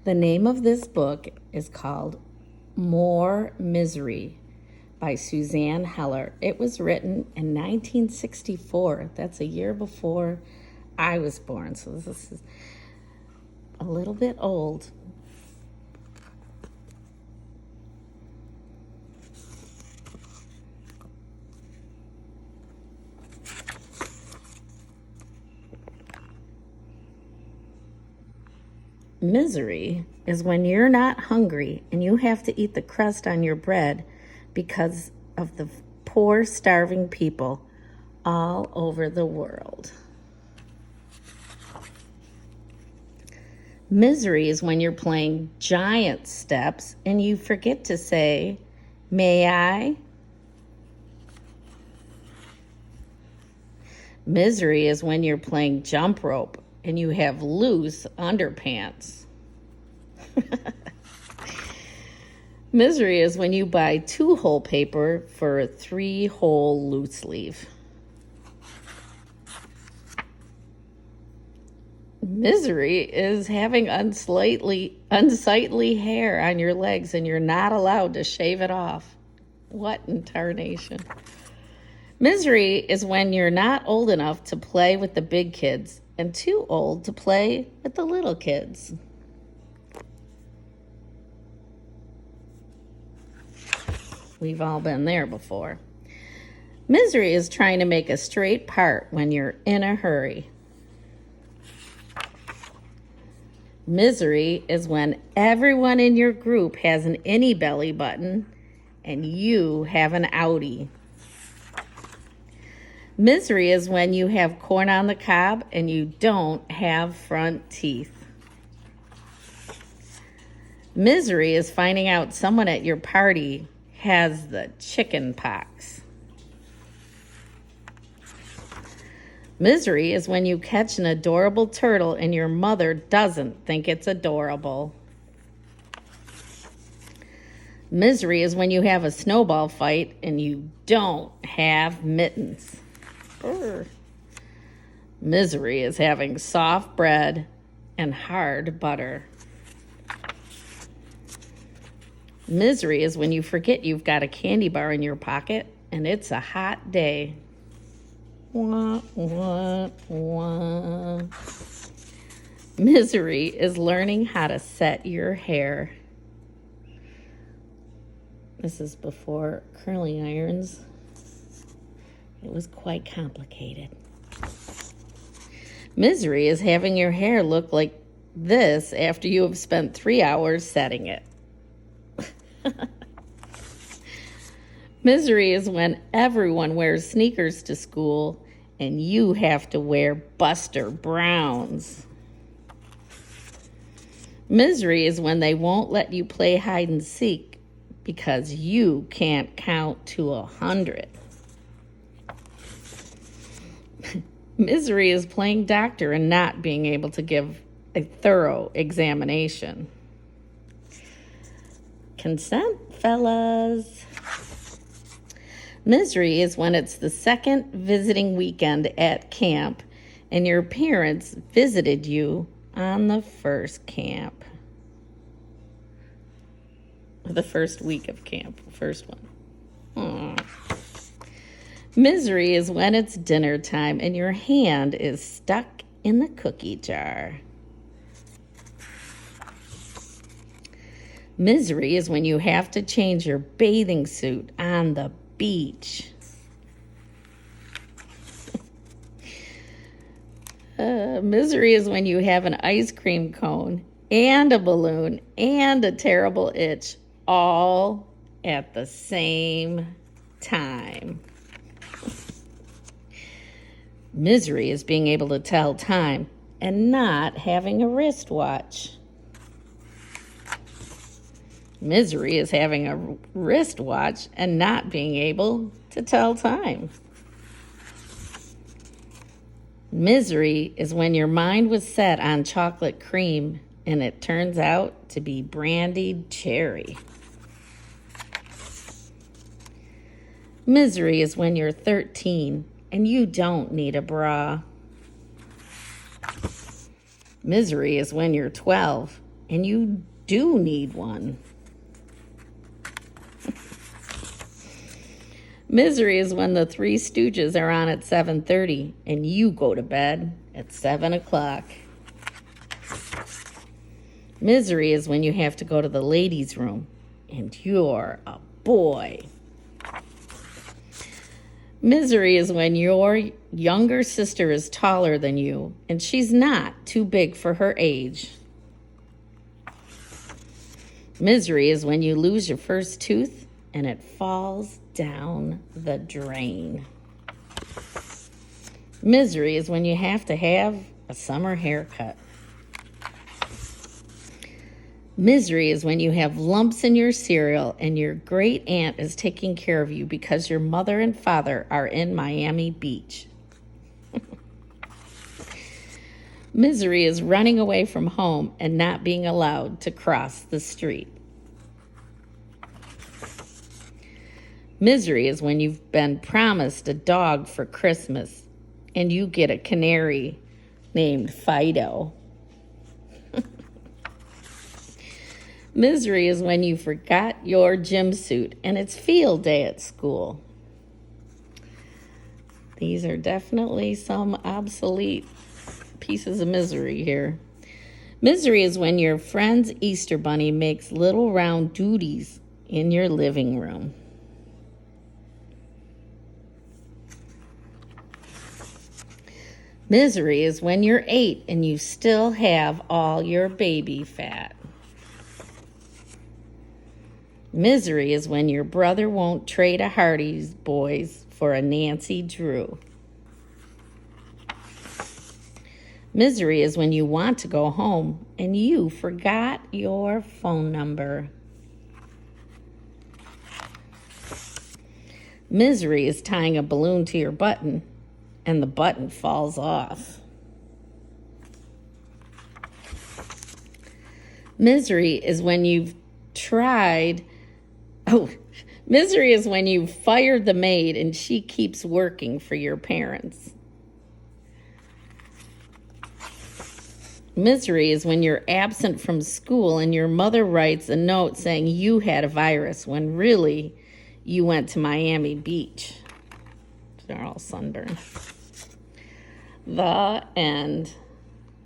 The name of this book is called More Misery by Suzanne Heller. It was written in 1964. That's a year before I was born, so this is a little bit old. Misery is when you're not hungry and you have to eat the crust on your bread because of the poor, starving people all over the world. Misery is when you're playing giant steps and you forget to say, "May I?" Misery is when you're playing jump rope and you have loose underpants. Misery is when you buy 2-hole paper for a 3-hole loose sleeve. Misery is having unsightly hair on your legs and you're not allowed to shave it off. What in tarnation? Misery is when you're not old enough to play with the big kids and too old to play with the little kids. We've all been there before. Misery is trying to make a straight part when you're in a hurry. Misery is when everyone in your group has an innie belly button and you have an outie. Misery is when you have corn on the cob and you don't have front teeth. Misery is finding out someone at your party has the chicken pox. Misery is when you catch an adorable turtle and your mother doesn't think it's adorable. Misery is when you have a snowball fight and you don't have mittens. Brr. Misery is having soft bread and hard butter. Misery is when you forget you've got a candy bar in your pocket and it's a hot day. Wah, wah, wah. Misery is learning how to set your hair. This is before curling irons. It was quite complicated. Misery is having your hair look like this after you have spent 3 hours setting it. Misery is when everyone wears sneakers to school and you have to wear Buster Browns. Misery is when they won't let you play hide and seek because you can't count to 100. Misery is playing doctor and not being able to give a thorough examination. Consent, fellas. Misery is when it's the second visiting weekend at camp and your parents visited you on the first camp. The first week of camp, first one. Aww. Misery is when it's dinner time and your hand is stuck in the cookie jar. Misery is when you have to change your bathing suit on the beach. Misery is when you have an ice cream cone and a balloon and a terrible itch all at the same time. Misery is being able to tell time and not having a wristwatch. Misery is having a wristwatch and not being able to tell time. Misery is when your mind was set on chocolate cream and it turns out to be brandied cherry. Misery is when you're 13 and you don't need a bra. Misery is when you're 12 and you do need one. Misery is when the Three Stooges are on at 7:30 and you go to bed at 7 o'clock. Misery is when you have to go to the ladies' room and you're a boy. Misery is when your younger sister is taller than you and she's not too big for her age. Misery is when you lose your first tooth and it falls down the drain. Misery is when you have to have a summer haircut. Misery is when you have lumps in your cereal and your great aunt is taking care of you because your mother and father are in Miami Beach. Misery is running away from home and not being allowed to cross the street. Misery is when you've been promised a dog for Christmas and you get a canary named Fido. Misery is when you forgot your gym suit and it's field day at school. These are definitely some obsolete pieces of misery here. Misery is when your friend's Easter bunny makes little round duties in your living room. Misery is when you're 8 and you still have all your baby fat. Misery is when your brother won't trade a Hardee's Boys for a Nancy Drew. Misery is when you want to go home and you forgot your phone number. Misery is tying a balloon to your button and the button falls off. Misery is when you've misery is when you fired the maid and she keeps working for your parents. Misery is when you're absent from school and your mother writes a note saying you had a virus when really you went to Miami Beach. They're all sunburned. The end.